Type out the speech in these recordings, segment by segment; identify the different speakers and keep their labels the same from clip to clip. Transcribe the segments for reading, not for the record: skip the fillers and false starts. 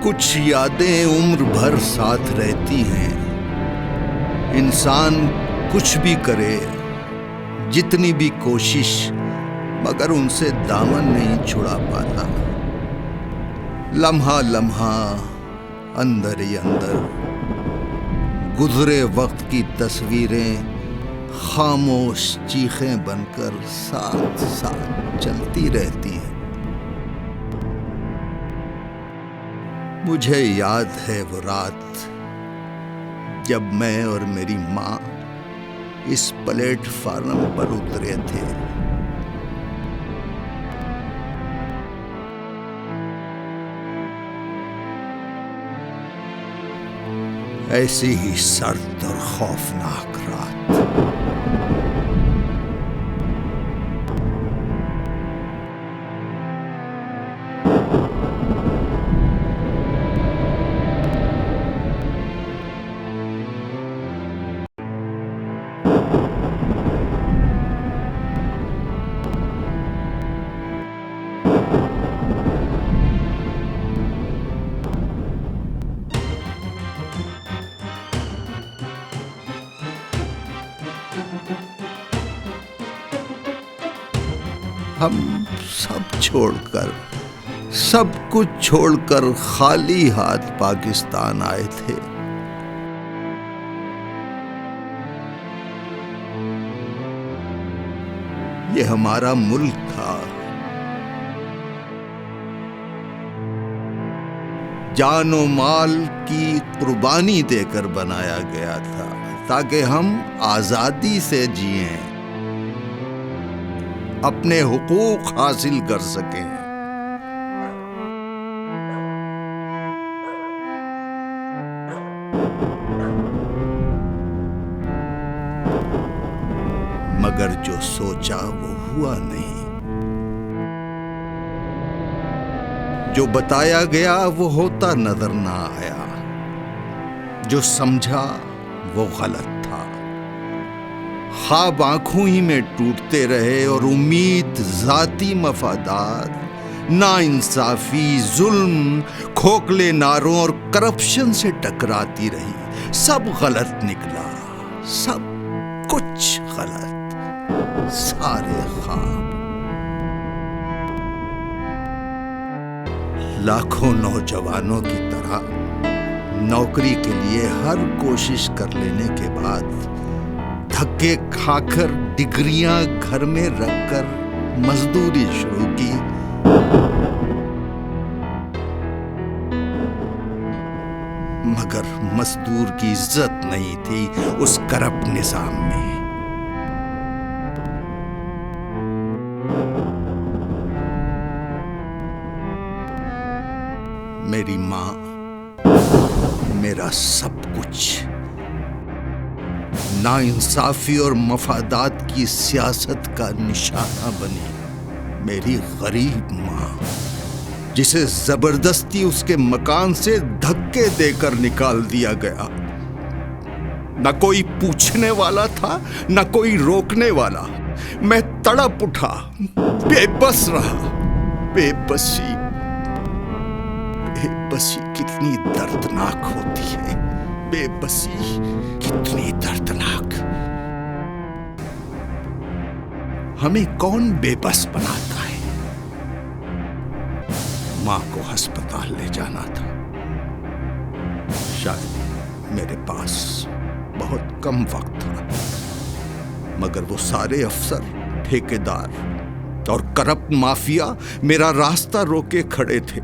Speaker 1: कुछ यादें उम्र भर साथ रहती हैं। इंसान कुछ भी करे, जितनी भी कोशिश, मगर उनसे दामन नहीं छुड़ा पाता। लम्हा लम्हा अंदर ही अंदर गुजरे वक्त की तस्वीरें खामोश चीखें बनकर साथ साथ चलती रहती हैं। मुझे याद है वो रात जब मैं और मेरी माँ इस प्लेटफार्म पर उतरे थे। ऐसी ही सर्द और खौफनाक रात। हम सब कुछ छोड़कर खाली हाथ पाकिस्तान आए थे। ये हमारा मुल्क था। जानो माल की कुर्बानी देकर बनाया गया था ताकि हम आजादी से जिएं, अपने हुकूक हासिल कर सकें। मगर जो सोचा वो हुआ नहीं, जो बताया गया वो होता नजर ना आया, जो समझा वो गलत था। ख्वाब आंखों ही में टूटते रहे और उम्मीद, जाती मफादात, नाइंसाफी, जुल्म, खोखले नारों और करप्शन से टकराती रही। सब गलत निकला, सब कुछ गलत, सारे ख्वाब। लाखों नौजवानों की तरह नौकरी के लिए हर कोशिश कर लेने के बाद धक्के खाकर डिग्रियां घर में रखकर मजदूरी शुरू की। मगर मजदूर की इज्जत नहीं थी उस करप्ट निजाम में। मेरी माँ मेरा सब कुछ। नाइंसाफी और मफादात की सियासत का निशाना बनी मेरी गरीब माँ, जिसे जबरदस्ती उसके मकान से धक्के देकर निकाल दिया गया। न कोई पूछने वाला था, न कोई रोकने वाला। मैं तड़प उठा, बेबस रहा। बेबसी कितनी दर्दनाक होती है। बेबसी कितनी दर्दनाक। हमें कौन बेबस बनाता है? मां को अस्पताल ले जाना था। शायद मेरे पास बहुत कम वक्त था, मगर वो सारे अफसर, ठेकेदार और करप्ट माफिया मेरा रास्ता रोके खड़े थे,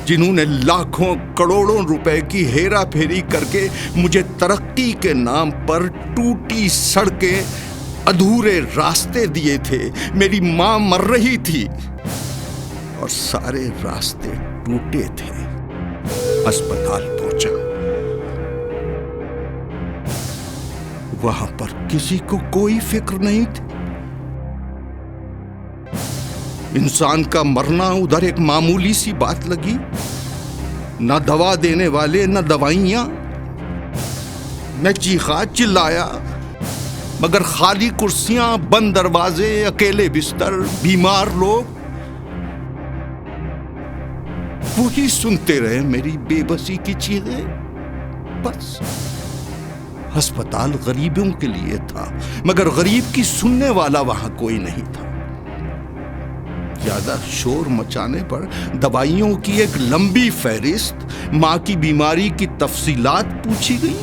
Speaker 1: जिन्होंने लाखों करोड़ों रुपए की हेरा फेरी करके मुझे तरक्की के नाम पर टूटी सड़कें, अधूरे रास्ते दिए थे। मेरी मां मर रही थी और सारे रास्ते टूटे थे। अस्पताल पहुंचा, वहां पर किसी को कोई फिक्र नहीं थी। इंसान का मरना उधर एक मामूली सी बात लगी। न दवा देने वाले, न दवाइयां। मैं चीखा, चिल्लाया, मगर खाली कुर्सियां, बंद दरवाजे, अकेले बिस्तर, बीमार लोग। वही सुनते रहे मेरी बेबसी की चीखें। बस अस्पताल गरीबों के लिए था, मगर गरीब की सुनने वाला वहां कोई नहीं था। ज्यादा शोर मचाने पर दवाइयों की एक लंबी फहरिस्त, मां की बीमारी की तफसीलात पूछी गई,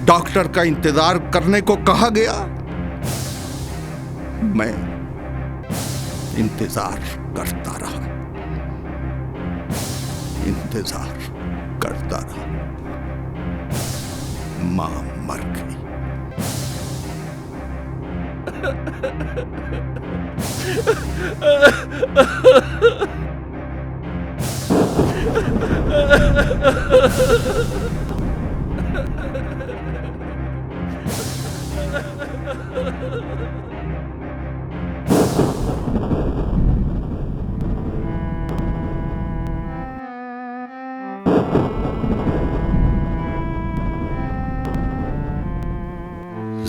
Speaker 1: डॉक्टर का इंतजार करने को कहा गया। मैं इंतजार करता रहा, इंतजार करता रहा। मां मर गई।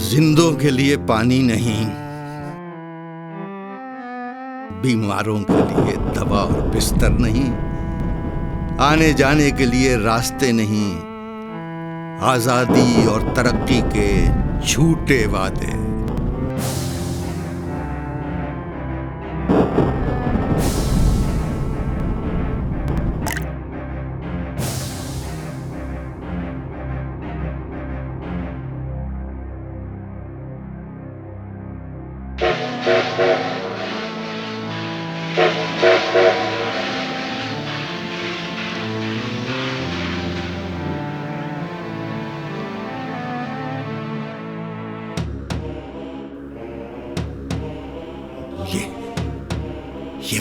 Speaker 1: जिंदों के लिए पानी नहीं, बीमारों के लिए दवा और बिस्तर नहीं, आने जाने के लिए रास्ते नहीं, आजादी और तरक्की के झूठे वादे। ये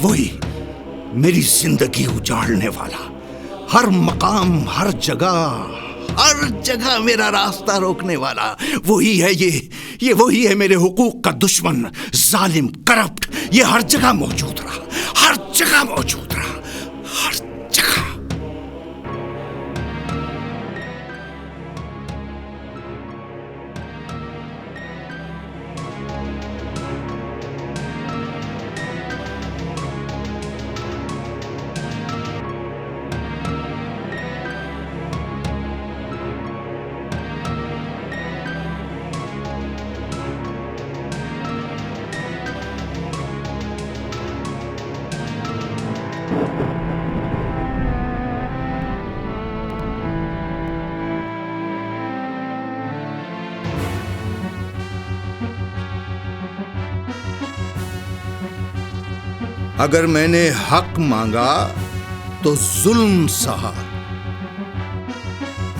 Speaker 1: वही मेरी जिंदगी उजाड़ने वाला, हर मकाम, हर जगह मेरा रास्ता रोकने वाला वही है। ये वही है मेरे हुकूक का दुश्मन, जालिम, करप्ट। ये हर जगह मौजूद रहा, हर जगह मौजूद रहा, हर जगह। अगर मैंने हक मांगा तो जुल्म सहा,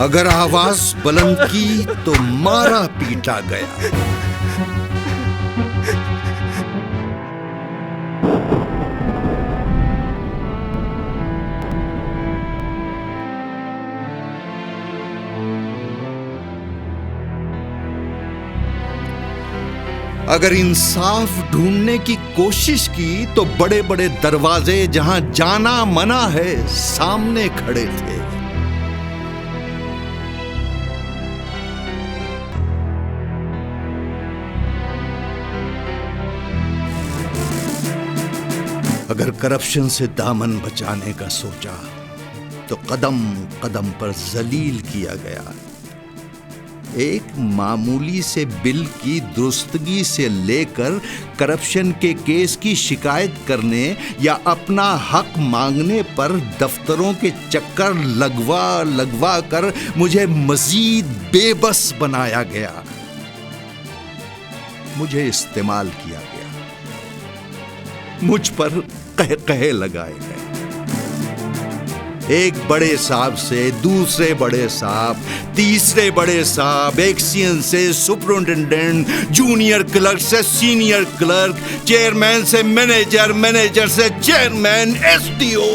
Speaker 1: अगर आवाज बुलंद की तो मारा पीटा गया। अगर इंसाफ ढूंढने की कोशिश की तो बड़े बड़े दरवाजे जहां जाना मना है सामने खड़े थे। अगर करप्शन से दामन बचाने का सोचा तो कदम कदम पर जलील किया गया। एक मामूली से बिल की दुरुस्तगी से लेकर करप्शन के केस की शिकायत करने या अपना हक मांगने पर दफ्तरों के चक्कर लगवा कर मुझे मजीद बेबस बनाया गया। मुझे इस्तेमाल किया गया, मुझ पर कहे लगाए गए। एक बड़े साहब से दूसरे बड़े साहब, तीसरे बड़े साहब, एक्सियन से सुपरिटेंडेंट, जूनियर क्लर्क से सीनियर क्लर्क, चेयरमैन से मैनेजर, मैनेजर से चेयरमैन, एसडीओ।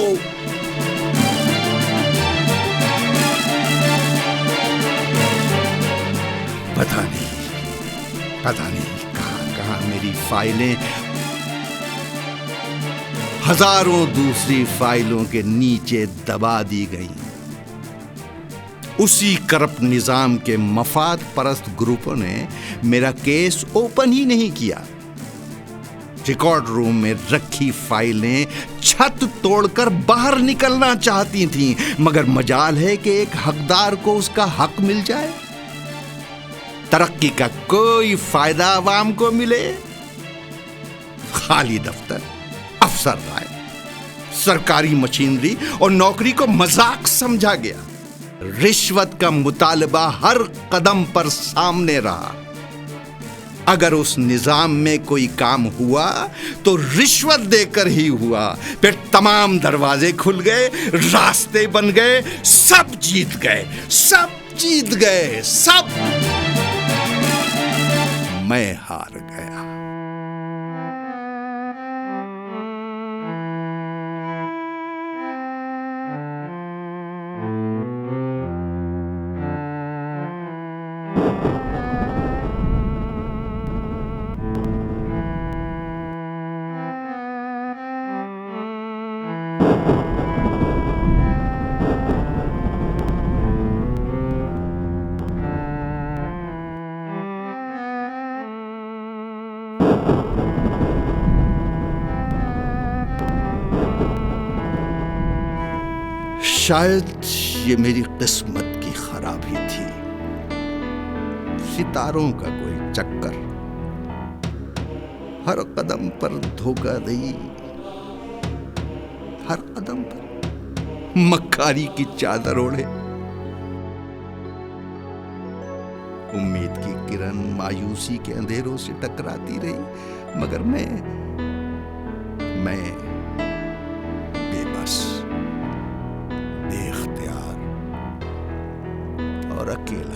Speaker 1: पता नहीं कहां मेरी फाइलें हजारों दूसरी फाइलों के नीचे दबा दी गई। उसी करप्ट निजाम के मफाद परस्त ग्रुपों ने मेरा केस ओपन ही नहीं किया। रिकॉर्ड रूम में रखी फाइलें छत तोड़कर बाहर निकलना चाहती थीं, मगर मजाल है कि एक हकदार को उसका हक मिल जाए। तरक्की का कोई फायदा आवाम को मिले, खाली दफ्तर, अफसर राय, सरकारी मशीनरी और नौकरी को मजाक समझा गया। रिश्वत का मुतालबा हर कदम पर सामने रहा। अगर उस निजाम में कोई काम हुआ तो रिश्वत देकर ही हुआ। फिर तमाम दरवाजे खुल गए, रास्ते बन गए, सब जीत गए, सब जीत गए, सब। मैं हार गया। शायद ये मेरी किस्मत की खराबी थी। सितारों का कोई चक्कर, हर कदम पर धोखाधड़ी, हर कदम पर मक्कारी की चादर ओढ़े। उम्मीद की किरण मायूसी के अंधेरों से टकराती रही, मगर मैं बेबस, बेख्तियार और अकेला।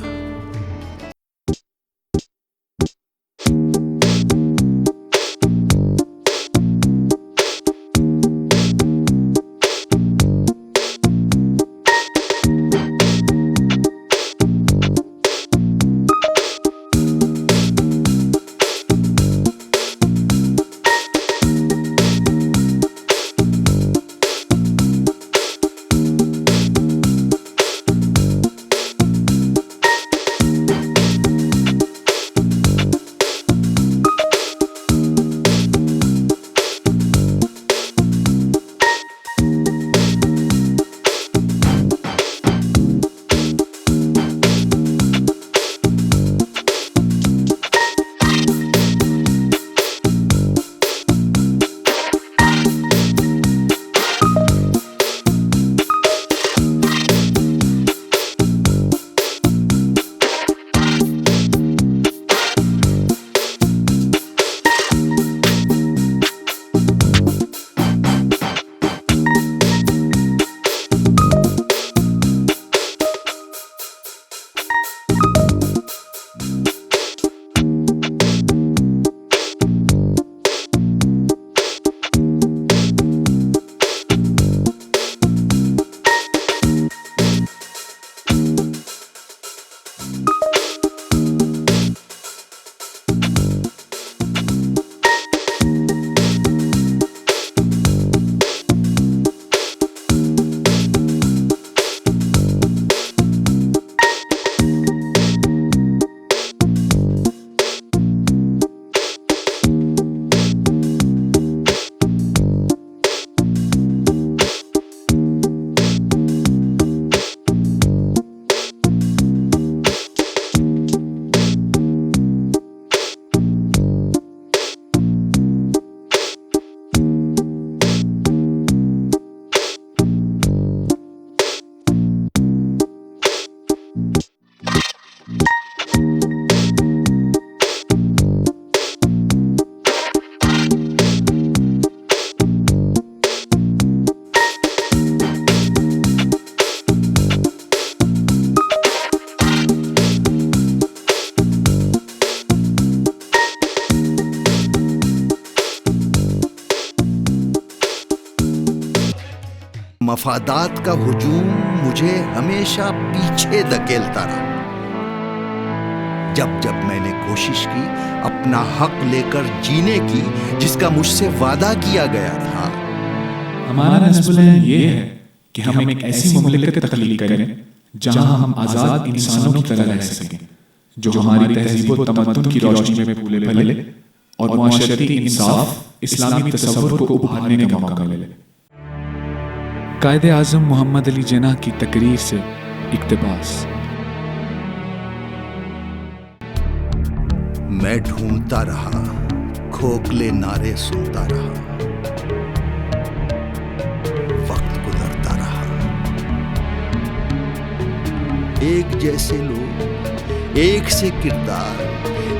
Speaker 1: मफादात का हुजूम मुझे हमेशा पीछे धकेलता रहा। जब जब मैंने कोशिश की अपना हक लेकर जीने की, जिसका मुझसे वादा किया गया था,
Speaker 2: हमारा नस्बुल ये है कि हम एक ऐसी मुमलिकत तख्लीक करें जहां हम आजाद इंसानों की तरह रह सकें, जो हमारी तहजीब व तमद्दुन की रोशनी में फूले फले और मुआशरती इंसाफ इस्लामी तसव्वुर को उभारने का मौका मिले। कायदे आज़म मोहम्मद अली जिन्ना की तकरीर से इक्तिबास।
Speaker 1: मैं ढूंढता रहा, खोखले नारे सुनता रहा, वक्त गुजरता रहा। एक जैसे लोग, एक से किरदार,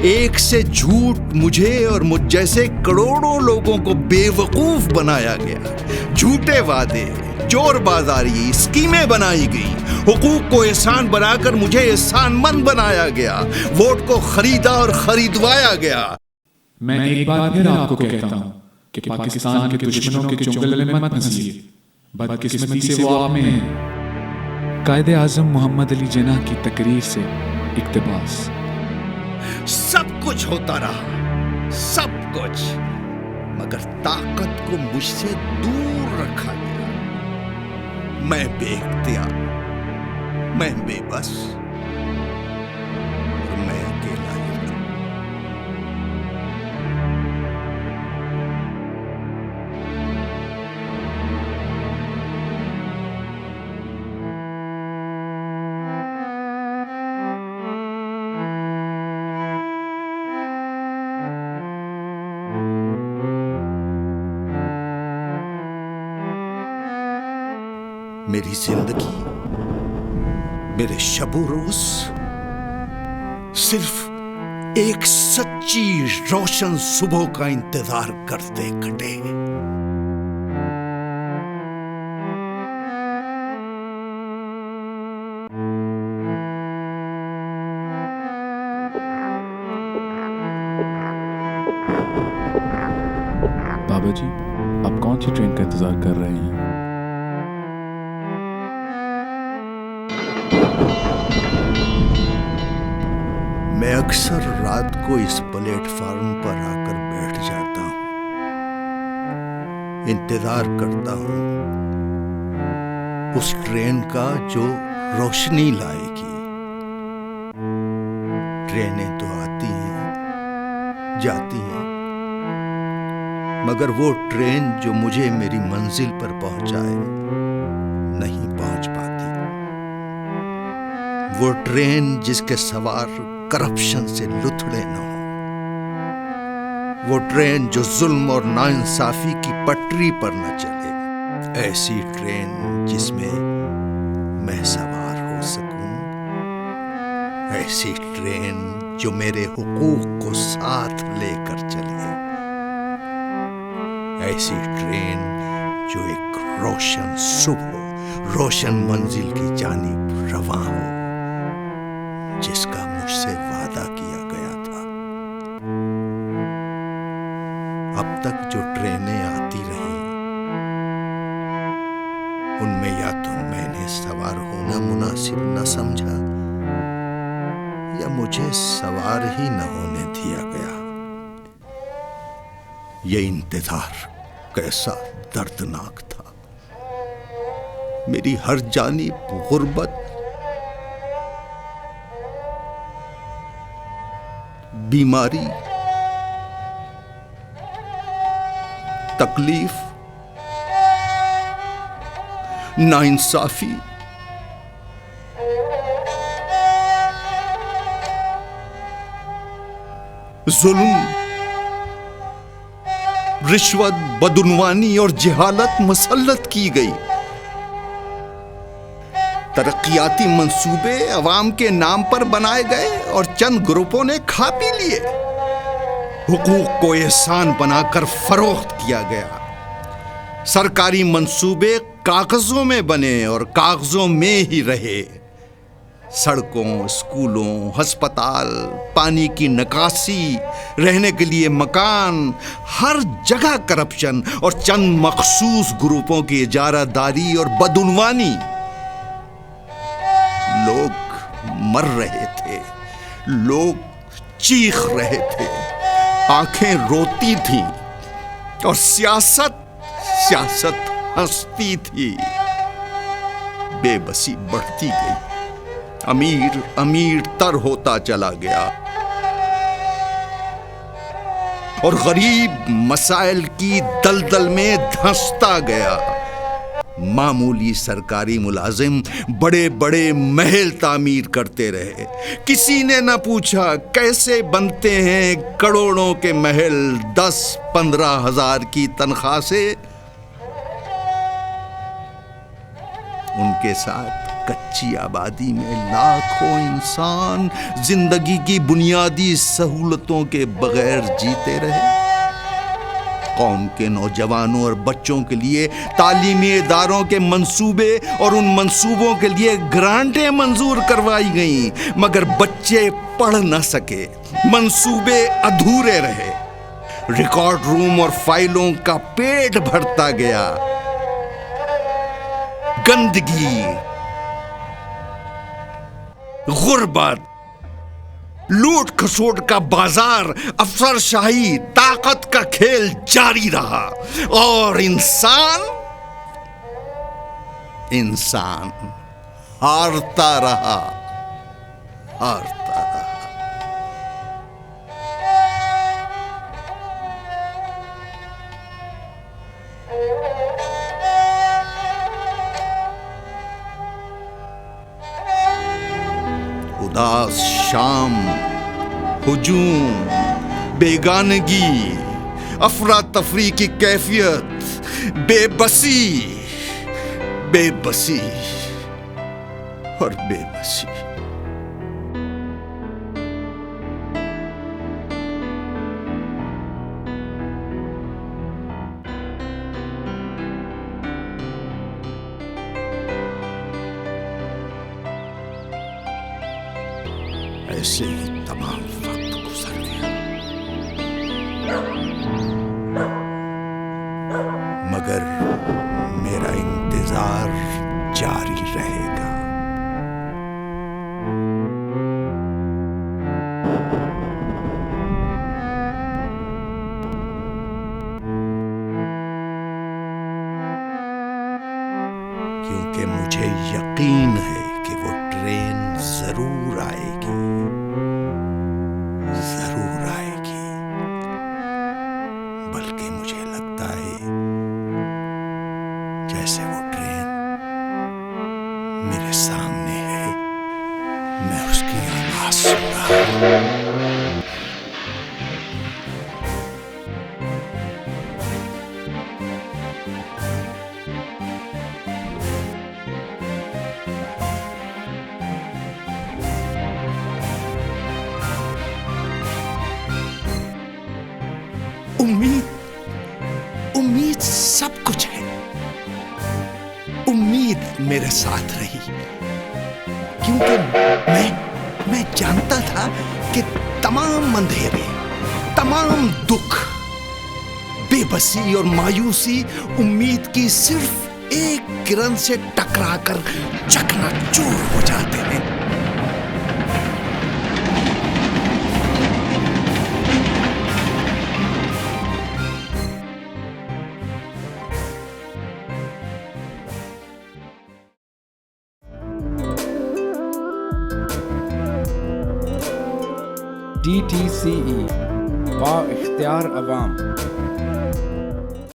Speaker 1: एक से झूठ मुझे और मुझ जैसे करोड़ों लोगों को बेवकूफ बनाया गया। झूठे वादे, चोरबाजारी, स्कीमें बनाई गई। हुकूक को एहसान बनाकर मुझे एहसानमंद बनाया गया। वोट को खरीदा और खरीदवाया गया।
Speaker 2: मैं एक बार फिर आपको कहता हूं कि पाकिस्तान के दुश्मनों के चुंगल में मत फंसिए। बदकिस्मती से वो आप में है। कायदे आज़म मोहम्मद अली जिन्ना की तकरीर से इक्तिबास।
Speaker 1: सब कुछ होता रहा, सब कुछ, मगर ताकत को मुझसे दूर रखा गया। मैं बेइख्तियार, मैं बेबस और मैं अकेला ही था। मेरी जिंदगी, मेरे शबो रोज सिर्फ एक सच्ची रोशन सुबह का इंतजार करते कटे।
Speaker 2: बाबा जी, आप कौन सी ट्रेन का इंतजार कर रहे हैं?
Speaker 1: मैं अक्सर रात को इस प्लेटफॉर्म पर आकर बैठ जाता हूं, इंतजार करता हूं उस ट्रेन का जो रोशनी लाएगी। ट्रेनें तो आती हैं, जाती हैं, मगर वो ट्रेन जो मुझे मेरी मंजिल पर पहुंचाए नहीं पहुंच पाती। वो ट्रेन जिसके सवार करप्शन से लुथड़े न हो, वो ट्रेन जो जुल्म और नाइंसाफी की पटरी पर न चले। ऐसी ट्रेन जिसमें मैं सवार हो सकूं, ऐसी ट्रेन जो मेरे हुकूक को साथ लेकर चले, ऐसी ट्रेन जो एक रोशन सुबह, रोशन मंजिल की जानिब रवां हो, जिसका मुझसे वादा किया गया था। अब तक जो ट्रेनें आती रही, उनमें या तो मैंने सवार होना मुनासिब न समझा, या मुझे सवार ही न होने दिया गया। ये इंतजार कैसा दर्दनाक था। मेरी हर जानिब गुर्बत, बीमारी, तकलीफ, नाइंसाफी, जुल्म, रिश्वत, बदउनवानी और जहालत मुसल्लत की गई। तरक्कियाती मंसूबे अवाम के नाम पर बनाए गए और चंद ग्रुपों ने खा पी लिए। हुकूक को एहसान बनाकर फरोख्त किया गया। सरकारी मंसूबे कागजों में बने और कागजों में ही रहे। सड़कों, स्कूलों, अस्पताल, पानी की निकासी, रहने के लिए मकान, हर जगह करप्शन और चंद मखसूस ग्रुपों की इजारादारी और बदउनवानी। लोग मर रहे थे, लोग चीख रहे थे, आंखें रोती थीं और सियासत हंसती थी। बेबसी बढ़ती गई, अमीर तर होता चला गया और गरीब मसाइल की दलदल में धंसता गया। मामूली सरकारी मुलाजिम बड़े बड़े महल तामीर करते रहे। किसी ने न पूछा कैसे बनते हैं करोड़ों के महल 10-15 हजार की तनख्वाह से। उनके साथ कच्ची आबादी में लाखों इंसान जिंदगी की बुनियादी सहूलतों के बगैर जीते रहे। कौम के नौजवानों और बच्चों के लिए तालीमी इदारों के मंसूबे और उन मंसूबों के लिए ग्रांटें मंजूर करवाई गईं, मगर बच्चे पढ़ न सके, मंसूबे अधूरे रहे। रिकॉर्ड रूम और फाइलों का पेट भरता गया। गंदगी, गुर्बत, लूट खसोट का बाजार, अफसरशाही, ताकत का खेल जारी रहा और इंसान हारता रहा। उदास शाम, हुजूम, बेगानगी, अफरा तफरी की कैफियत, बेबसी और बेबसी। ऐसे ही तमाम वक्त गुजर गया, मगर मेरा इंतजार जारी रहेगा। क्योंकि मुझे यकीन है कि वो ट्रेन जरूर आएगी, जरूर आएगी। बल्कि मुझे लगता है जैसे वो ट्रेन मेरे सामने है, मैं उसकी आवाज सुन रहा हूं। उम्मीद सब कुछ है। उम्मीद मेरे साथ रही, क्योंकि मैं जानता था कि तमाम अंधेरे, तमाम दुख, बेबसी और मायूसी उम्मीद की सिर्फ एक किरण से टकराकर चकनाचूर हो जाते हैं।
Speaker 3: DTCE बा इख्तियार अवाम।